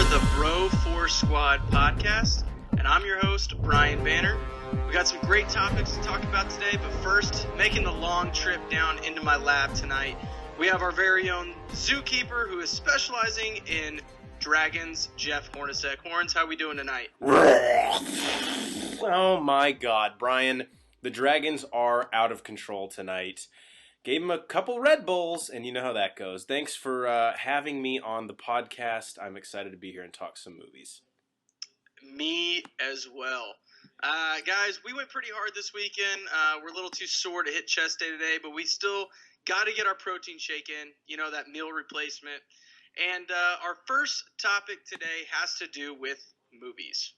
the Bro 4 Squad podcast, and I'm your host, Brian Banner. We got some great topics to talk about today, but first, making the long trip down into my lab tonight, we have our very own zookeeper who is specializing in dragons, Jeff Hornacek. Horns, how we doing tonight? Oh my God, Brian, the dragons are out of control tonight. Gave him a couple Red Bulls, and you know how that goes. Thanks for having me on the podcast. I'm excited to be here and talk some movies. Me as well. Guys, we went pretty hard this weekend. We're a little too sore to hit chest day today, but we still got to get our protein shake in, you know, that meal replacement. And our first topic today has to do with movies.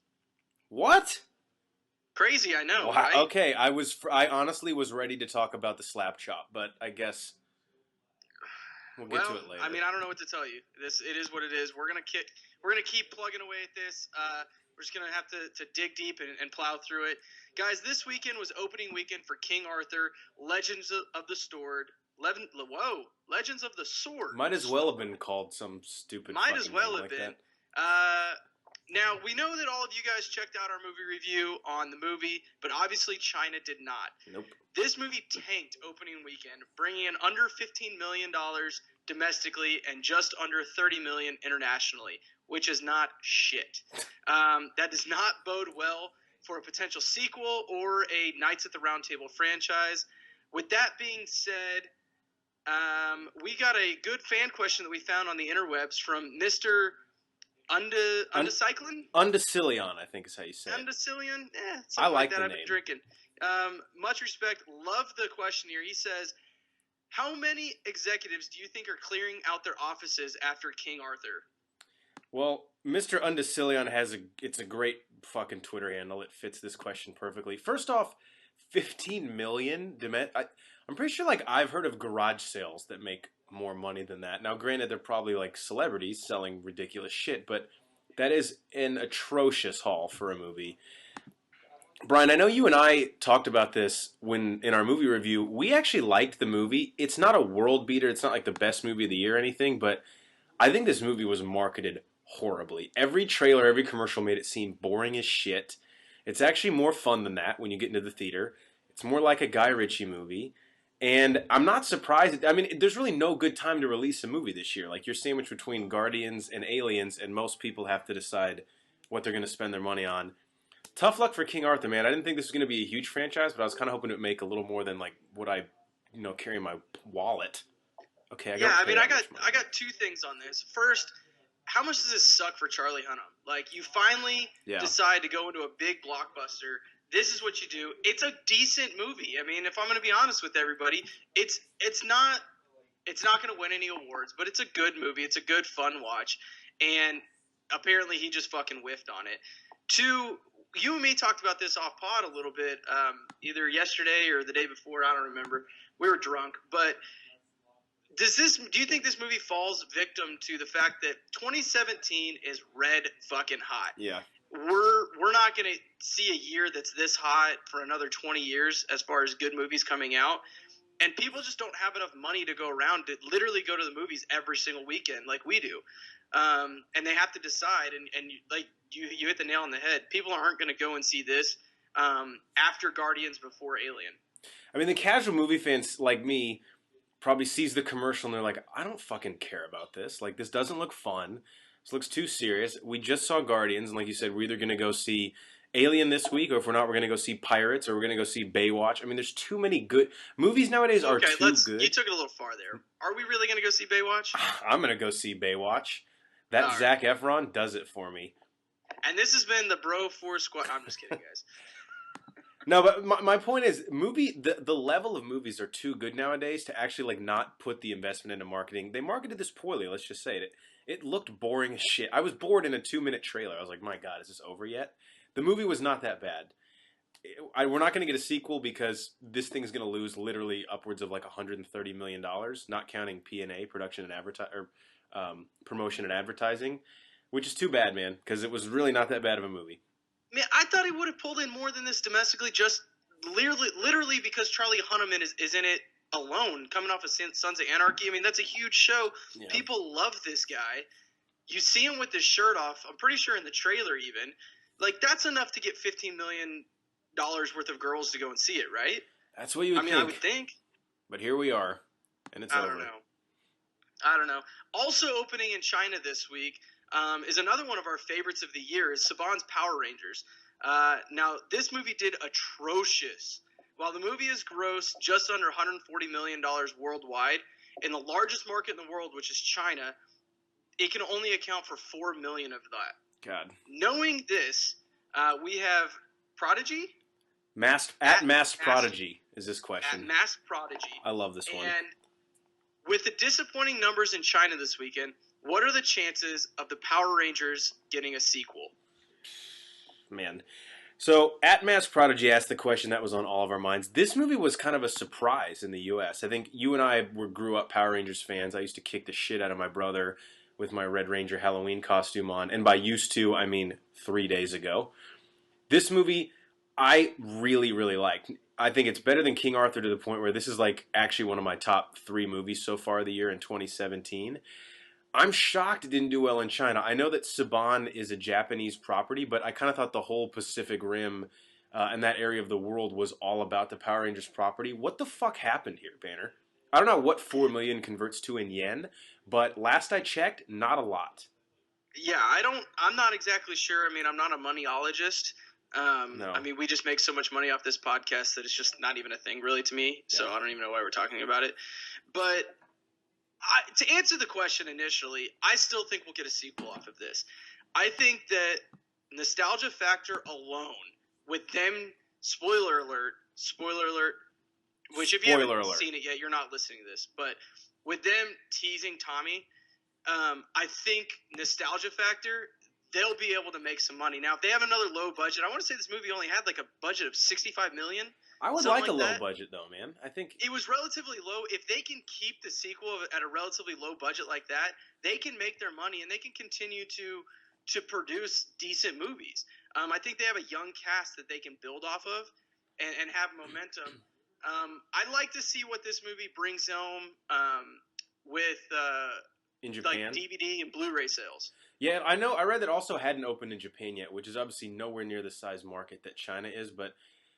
What? Crazy, I know, wow. right? Okay, I honestly was ready to talk about the slap chop, but I guess we'll get to it later. I mean, I don't know what to tell you. It is what it is. We're gonna keep plugging away at this. We're just gonna have to dig deep and plow through it, guys. This weekend was opening weekend for King Arthur, Legends of the Sword. Legends of the Sword. Might as well have been called some stupid. Might as well have like been. That. Now, we know that all of you guys checked out our movie review on the movie, but obviously China did not. Nope. This movie tanked opening weekend, bringing in under $15 million domestically and just under $30 million internationally, which is not shit. That does not bode well for a potential sequel or a Knights at the Round Table franchise. With that being said, we got a good fan question that we found on the interwebs from Mr. Undecillion? Undecillion, I think is how you say it. Undecillion? I like that the I've name. been drinking. Much respect. Love the question here. He says, how many executives do you think are clearing out their offices after King Arthur? Well, Mr. Undecillion it's a great fucking Twitter handle. It fits this question perfectly. First off, 15 million? I'm pretty sure I've heard of garage sales that make more money than that. Now, granted, they're probably celebrities selling ridiculous shit, but that is an atrocious haul for a movie. Brian, I know you and I talked about this in our movie review. We actually liked the movie. It's not a world beater. It's not the best movie of the year or anything, but I think this movie was marketed horribly. Every trailer, every commercial made it seem boring as shit. It's actually more fun than that when you get into the theater. It's more like a Guy Ritchie movie. And I'm not surprised. I mean, there's really no good time to release a movie this year. You're sandwiched between Guardians and Aliens, and most people have to decide what they're going to spend their money on. Tough luck for King Arthur, man. I didn't think this was going to be a huge franchise, but I was kind of hoping it would make a little more than what I, carry in my wallet. Okay, I got two things on this. First, how much does this suck for Charlie Hunnam? You finally decide to go into a big blockbuster. This is what you do. It's a decent movie. I mean, if I'm going to be honest with everybody, it's not going to win any awards, but it's a good movie. It's a good fun watch, and apparently he just fucking whiffed on it. Two, you and me talked about this off pod a little bit, either yesterday or the day before. I don't remember. We were drunk, but do you think this movie falls victim to the fact that 2017 is red fucking hot? Yeah. We're not going to see a year that's this hot for another 20 years as far as good movies coming out. And people just don't have enough money to go around to literally go to the movies every single weekend like we do. And they have to decide. And you hit the nail on the head. People aren't going to go and see this after Guardians, before Alien. I mean, the casual movie fans like me probably sees the commercial and they're like, I don't fucking care about this. This doesn't look fun. This looks too serious. We just saw Guardians, and like you said, we're either going to go see Alien this week, or if we're not, we're going to go see Pirates, or we're going to go see Baywatch. I mean, there's too many good movies nowadays. Are too good. You took it a little far there. Are we really going to go see Baywatch? I'm going to go see Baywatch. That Zac Efron does it for me. And this has been the Bro 4 Squad. I'm just kidding, guys. No, but my point is, the level of movies are too good nowadays to actually not put the investment into marketing. They marketed this poorly. Let's just say it. It looked boring as shit. I was bored in a 2-minute trailer. I was like, my God, is this over yet? The movie was not that bad. We're not going to get a sequel because this thing is going to lose literally upwards of $130 million, not counting P&A, production and promotion and advertising, which is too bad, man, because it was really not that bad of a movie. Man, I thought he would have pulled in more than this domestically, just literally because Charlie Hunnam is in it alone, coming off of Sons of Anarchy. I mean, that's a huge show. Yeah. People love this guy. You see him with his shirt off. I'm pretty sure in the trailer even. Like, that's enough to get $15 million worth of girls to go and see it, right? That's what you would think. I would think. But here we are, and it's over. I don't know. Also opening in China this week is another one of our favorites of the year, is Saban's Power Rangers. Now, this movie did atrocious. While the movie has grossed just under $140 million worldwide, in the largest market in the world, which is China, it can only account for $4 million of that. God. Knowing this, we have Prodigy? Masked Prodigy is this question. At Masked Prodigy. I love this one. And with the disappointing numbers in China this weekend, what are the chances of the Power Rangers getting a sequel? Man. So, at Masked Prodigy asked the question that was on all of our minds. This movie was kind of a surprise in the U.S. I think you and I grew up Power Rangers fans. I used to kick the shit out of my brother with my Red Ranger Halloween costume on. And by used to, I mean 3 days ago. This movie, I really, really liked. I think it's better than King Arthur to the point where this is like actually one of my top 3 movies so far of the year in 2017. I'm shocked it didn't do well in China. I know that Saban is a Japanese property, but I kind of thought the whole Pacific Rim and that area of the world was all about the Power Rangers property. What the fuck happened here, Banner? I don't know what 4 million converts to in yen, but last I checked, not a lot. Yeah, I'm not exactly sure. I mean, I'm not a moneyologist. No. I mean, we just make so much money off this podcast that it's just not even a thing really to me. So yeah. I don't even know why we're talking about it. But to answer the question initially, I still think we'll get a sequel off of this. I think that nostalgia factor alone, with them, spoiler alert, which if you haven't seen it yet, you're not listening to this, but with them teasing Tommy, I think nostalgia factor, they'll be able to make some money. Now, if they have another low budget, I want to say this movie only had like a budget of $65 million. I would like a low budget though, man. I think it was relatively low. If they can keep the sequel at a relatively low budget like that, they can make their money and they can continue to produce decent movies. I think they have a young cast that they can build off of and have momentum. I'd like to see what this movie brings home with in Japan, like DVD and Blu-ray sales. Yeah, I know. I read that also hadn't opened in Japan yet, which is obviously nowhere near the size market that China is, but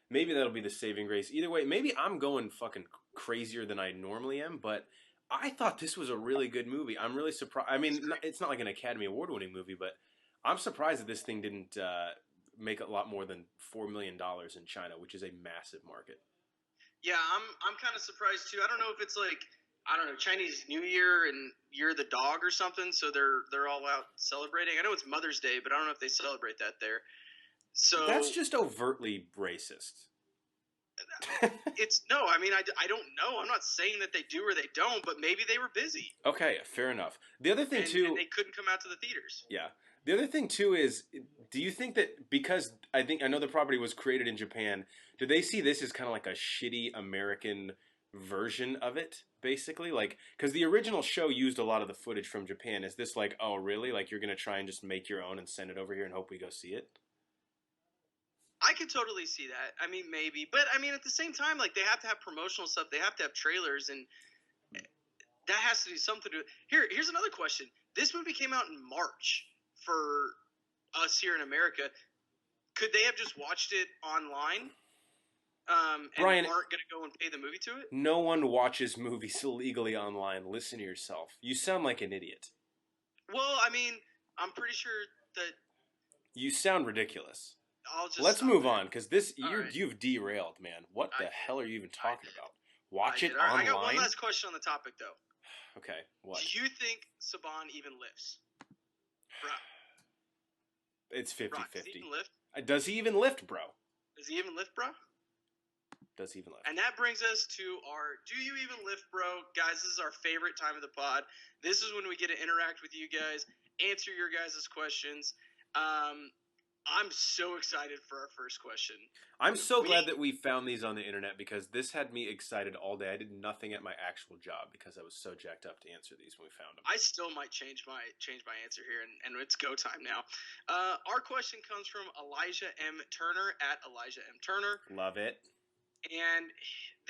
maybe that'll be the saving grace. Either way, maybe I'm going fucking crazier than I normally am, but I thought this was a really good movie. I'm really surprised. I mean, it's not like an Academy Award-winning movie, but I'm surprised that this thing didn't make a lot more than $4 million in China, which is a massive market. Yeah, I'm kind of surprised too. I don't know if it's like, I don't know, Chinese New Year and Year of the Dog or something, so they're all out celebrating. I know it's Mother's Day, but I don't know if they celebrate that there. So that's just overtly racist. I mean, I don't know. I'm not saying that they do or they don't, but maybe they were busy. Okay, fair enough. The other thing too, and they couldn't come out to the theaters. Yeah. The other thing too is, do you think that because I know the property was created in Japan, do they see this as kind of like a shitty American version of it, basically? Like, because the original show used a lot of the footage from Japan. Is this like, oh really? Like you're gonna try and just make your own and send it over here and hope we go see it? I could totally see that. I mean, maybe. But, I mean, at the same time, like, they have to have promotional stuff. They have to have trailers, and that has to do something to it. Here's another question. This movie came out in March for us here in America. Could they have just watched it online and Brian, aren't going to go and pay the movie to it? No one watches movies illegally online. Listen to yourself. You sound like an idiot. Well, I mean, I'm pretty sure that... You sound ridiculous. Let's move on, because you've derailed, man. What the hell are you even talking about? Watch it online? I got one last question on the topic, though. Okay, what? Do you think Saban even lifts? Bro. It's 50-50. Does he even lift? Does he even lift, bro? Does he even lift, bro? Does he even lift? And that brings us to our Do You Even Lift, Bro? Guys, this is our favorite time of the pod. This is when we get to interact with you guys, answer your guys' questions. I'm so excited for our first question. I'm so glad that we found these on the internet, because this had me excited all day. I did nothing at my actual job because I was so jacked up to answer these when we found them. I still might change my answer here, and it's go time now. Our question comes from Elijah M. Turner at Elijah M. Turner. Love it. And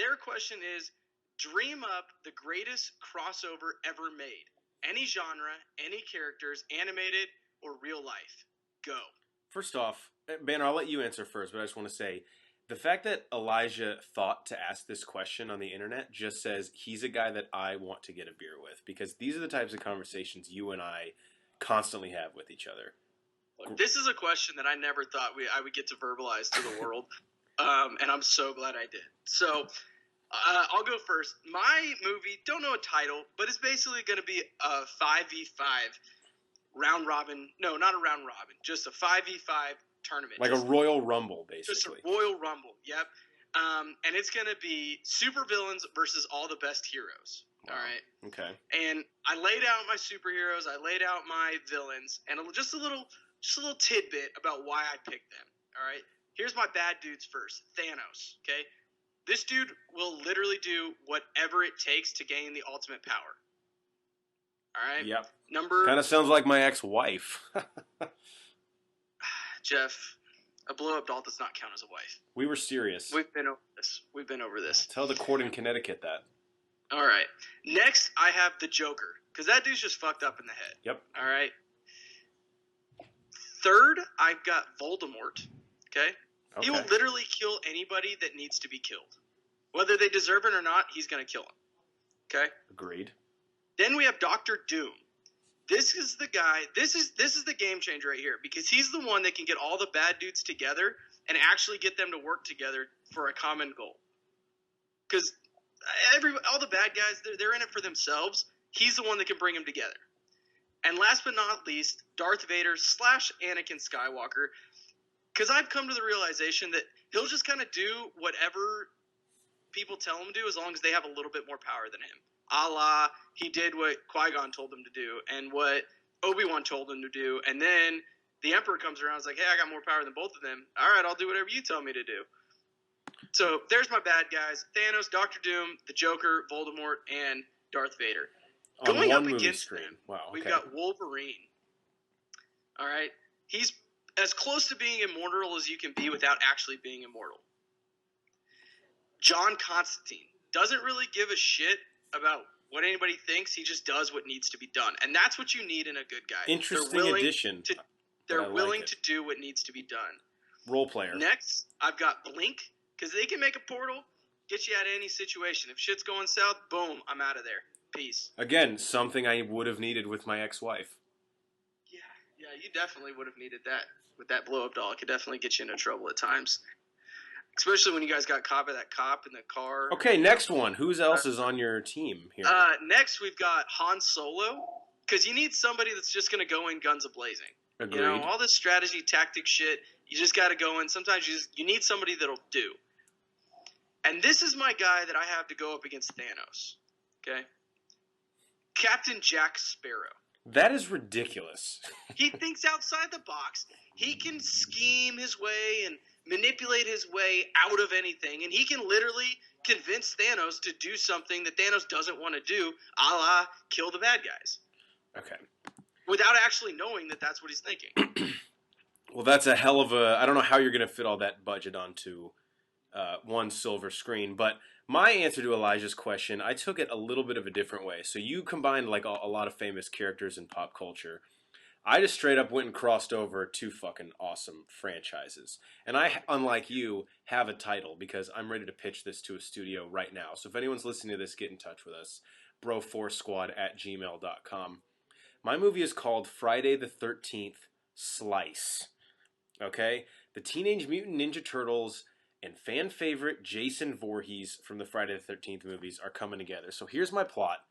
their question is, dream up the greatest crossover ever made. Any genre, any characters, animated or real life. Go. First off, Banner, I'll let you answer first, but I just want to say the fact that Elijah thought to ask this question on the internet just says he's a guy that I want to get a beer with, because these are the types of conversations you and I constantly have with each other. This is a question that I never thought I would get to verbalize to the world, and I'm so glad I did. So I'll go first. My movie, don't know a title, but it's basically going to be a 5v5 round robin. No, not a round robin, just a 5v5 tournament. Like a Royal Rumble, basically. Just a Royal Rumble, yep. And it's going to be supervillains versus all the best heroes. Wow. All right. Okay. And I laid out my superheroes, I laid out my villains, and just a little tidbit about why I picked them. All right. Here's my bad dudes first. Thanos. Okay. This dude will literally do whatever it takes to gain the ultimate power. All right. Yep. Kind of sounds like my ex-wife. Jeff, a blow-up doll does not count as a wife. We were serious. We've been over this. Tell the court in Connecticut that. All right. Next, I have the Joker, because that dude's just fucked up in the head. Yep. All right. Third, I've got Voldemort. Okay? He will literally kill anybody that needs to be killed. Whether they deserve it or not, he's going to kill them. Okay? Agreed. Then we have Doctor Doom. This is the guy, this is the game changer right here, because he's the one that can get all the bad dudes together and actually get them to work together for a common goal. Because all the bad guys, they're in it for themselves. He's the one that can bring them together. And last but not least, Darth Vader / Anakin Skywalker. Because I've come to the realization that he'll just kind of do whatever people tell him to do as long as they have a little bit more power than him. A la, he did what Qui-Gon told him to do and what Obi-Wan told him to do. And then the Emperor comes around and is like, hey, I got more power than both of them. All right, I'll do whatever you tell me to do. So there's my bad guys. Thanos, Doctor Doom, the Joker, Voldemort, and Darth Vader. On going up against them, we've got Wolverine. All right? He's as close to being immortal as you can be without actually being immortal. John Constantine doesn't really give a shit about what anybody thinks. He just does what needs to be done. And that's what you need in a good guy. Interesting addition. They're willing to do what needs to be done. Role player. Next, I've got Blink, because they can make a portal, get you out of any situation. If shit's going south, boom, I'm out of there. Peace. Again, something I would have needed with my ex-wife. Yeah, you definitely would have needed that. With that blow-up doll, it could definitely get you into trouble at times. Especially when you guys got caught by that cop in the car. Okay, next one. Who else is on your team here? Next, we've got Han Solo. Because you need somebody that's just going to go in guns a-blazing. Agreed. You know, all this strategy, tactic shit, you just got to go in. Sometimes you need somebody that'll do. And this is my guy that I have to go up against Thanos. Okay? Captain Jack Sparrow. That is ridiculous. He thinks outside the box. He can scheme his way and manipulate his way out of anything. And he can literally convince Thanos to do something that Thanos doesn't want to do, a la kill the bad guys. Okay. Without actually knowing that that's what he's thinking. Well, that's a hell of a... I don't know how you're going to fit all that budget onto one silver screen, but my answer to Elijah's question, I took it a little bit of a different way. So you combined like a lot of famous characters in pop culture. I just straight up went and crossed over two fucking awesome franchises. And I, unlike you, have a title because I'm ready to pitch this to a studio right now. So if anyone's listening to this, get in touch with us. bro4squad@gmail.com. My movie is called Friday the 13th Slice. Okay? The Teenage Mutant Ninja Turtles and fan favorite Jason Voorhees from the Friday the 13th movies are coming together. So here's my plot.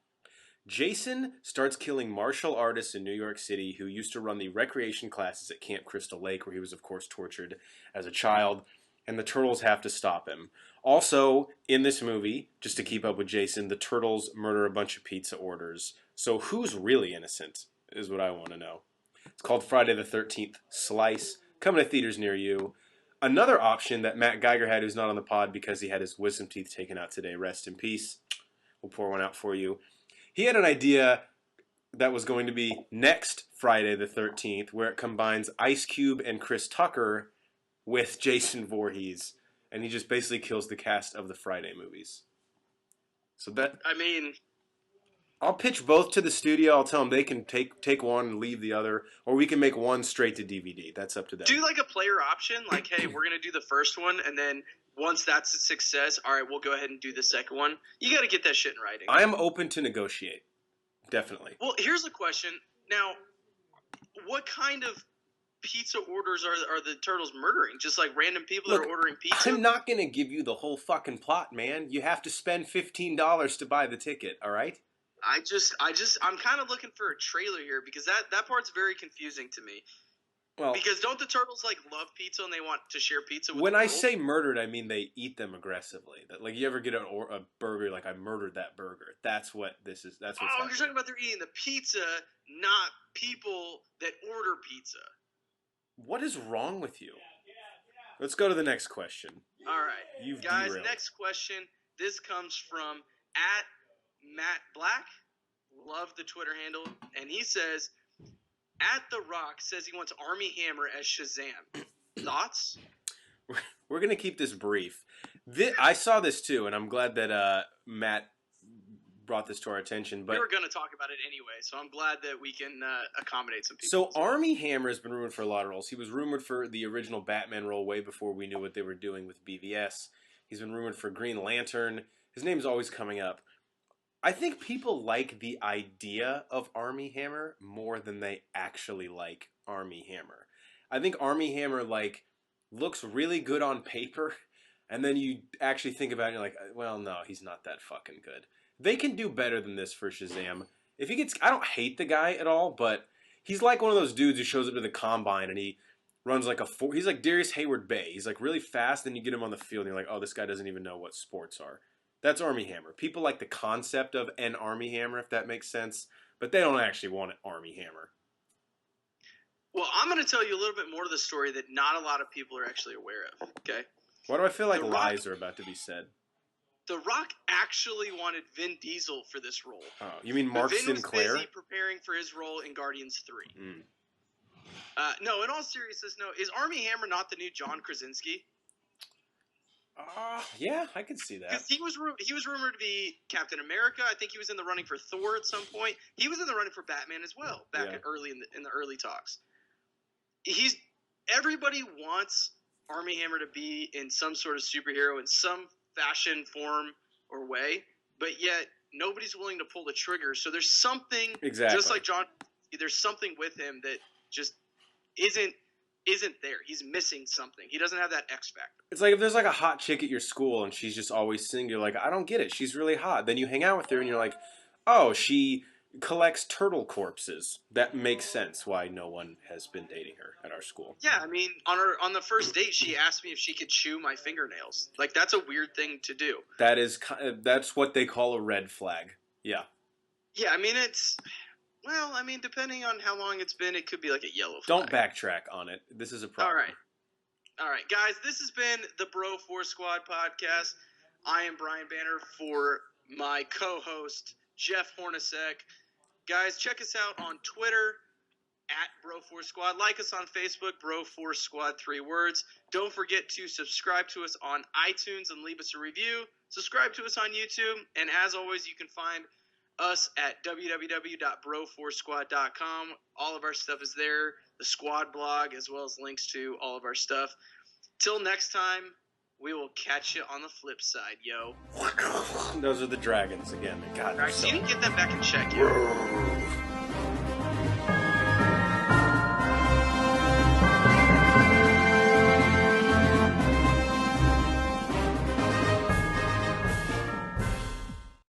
Jason starts killing martial artists in New York City who used to run the recreation classes at Camp Crystal Lake, where he was, of course, tortured as a child, and the Turtles have to stop him. Also, in this movie, just to keep up with Jason, the Turtles murder a bunch of pizza orders. So who's really innocent is what I want to know. It's called Friday the 13th Slice, coming to theaters near you. Another option that Matt Geiger had, who's not on the pod because he had his wisdom teeth taken out today, rest in peace. We'll pour one out for you. He had an idea that was going to be next Friday the 13th, where it combines Ice Cube and Chris Tucker with Jason Voorhees, and he just basically kills the cast of the Friday movies. So that... I mean, I'll pitch both to the studio. I'll tell them they can take one and leave the other, or we can make one straight to DVD. That's up to them. Do like a player option, like, hey, we're gonna do the first one, and then once that's a success, all right, we'll go ahead and do the second one. You got to get that shit in writing. I am open to negotiate, definitely. Well, here's a question. Now, what kind of pizza orders are the Turtles murdering? Just like random people that are ordering pizza? I'm not gonna give you the whole fucking plot, man. You have to spend $15 to buy the ticket. All right. I'm kind of looking for a trailer here because that part's very confusing to me. Well, because don't the Turtles like love pizza and they want to share pizza with when the I world? say murdered, I mean they eat them aggressively. That, like, you ever get a burger, like, I murdered that burger. That's what this is. That's what's happening. You're talking about they're eating the pizza, not people that order pizza. What is wrong with you? Let's go to the next question. All right. Guys, derailed. Next question. This comes from @Matt Black. Love the Twitter handle. And he says, @The Rock says he wants Armie Hammer as Shazam. Thoughts? We're going to keep this brief. I saw this too, and I'm glad that Matt brought this to our attention. But we were going to talk about it anyway, so I'm glad that we can accommodate some people. So Armie Hammer has been rumored for a lot of roles. He was rumored for the original Batman role way before we knew what they were doing with BVS. He's been rumored for Green Lantern. His name's always coming up. I think people like the idea of Armie Hammer more than they actually like Armie Hammer. I think Armie Hammer, like, looks really good on paper, and then you actually think about it and you're like, well, no, he's not that fucking good. They can do better than this for Shazam. If he gets, I don't hate the guy at all, but he's like one of those dudes who shows up to the combine and he runs like he's like Darius Hayward-Bay. He's like really fast, then you get him on the field and you're like, oh, this guy doesn't even know what sports are. That's Armie Hammer. People like the concept of an Armie Hammer, if that makes sense, but they don't actually want an Armie Hammer. Well, I'm going to tell you a little bit more of the story that not a lot of people are actually aware of, okay? Why do I feel like lies are about to be said? The Rock actually wanted Vin Diesel for this role. Oh, you mean Mark Sinclair? Vin was busy preparing for his role in Guardians 3. No, in all seriousness, no. Is Armie Hammer not the new John Krasinski? Yeah, I can see that. Because he was rumored to be Captain America. I think he was in the running for Thor at some point. He was in the running for Batman as well back in the early talks. Everybody wants Armie Hammer to be in some sort of superhero in some fashion, form, or way, but yet nobody's willing to pull the trigger. So there's something, just like John, there's something with him that just isn't there. He's missing something. He doesn't have that X factor. It's like if there's like a hot chick at your school and she's just always single, you're like, I don't get it. She's really hot. Then you hang out with her and you're like, oh, she collects turtle corpses. That makes sense why no one has been dating her at our school. Yeah, I mean, on the first date, she asked me if she could chew my fingernails. Like, that's a weird thing to do. That's what they call a red flag. Yeah. Yeah, I mean, depending on how long it's been, it could be like a yellow flag. Don't backtrack on it. This is a problem. All right, guys, this has been the Bro 4 Squad podcast. I am Brian Banner for my co-host, Jeff Hornacek. Guys, check us out on Twitter @Bro4 Squad. Like us on Facebook, Bro4 Squad, 3 words. Don't forget to subscribe to us on iTunes and leave us a review. Subscribe to us on YouTube. And as always, you can find us at www.bro4squad.com. All of our stuff is there. The squad blog, as well as links to all of our stuff. Till next time, we will catch you on the flip side, yo. Those are the dragons again. God, all right, so you didn't get that back in check, yo.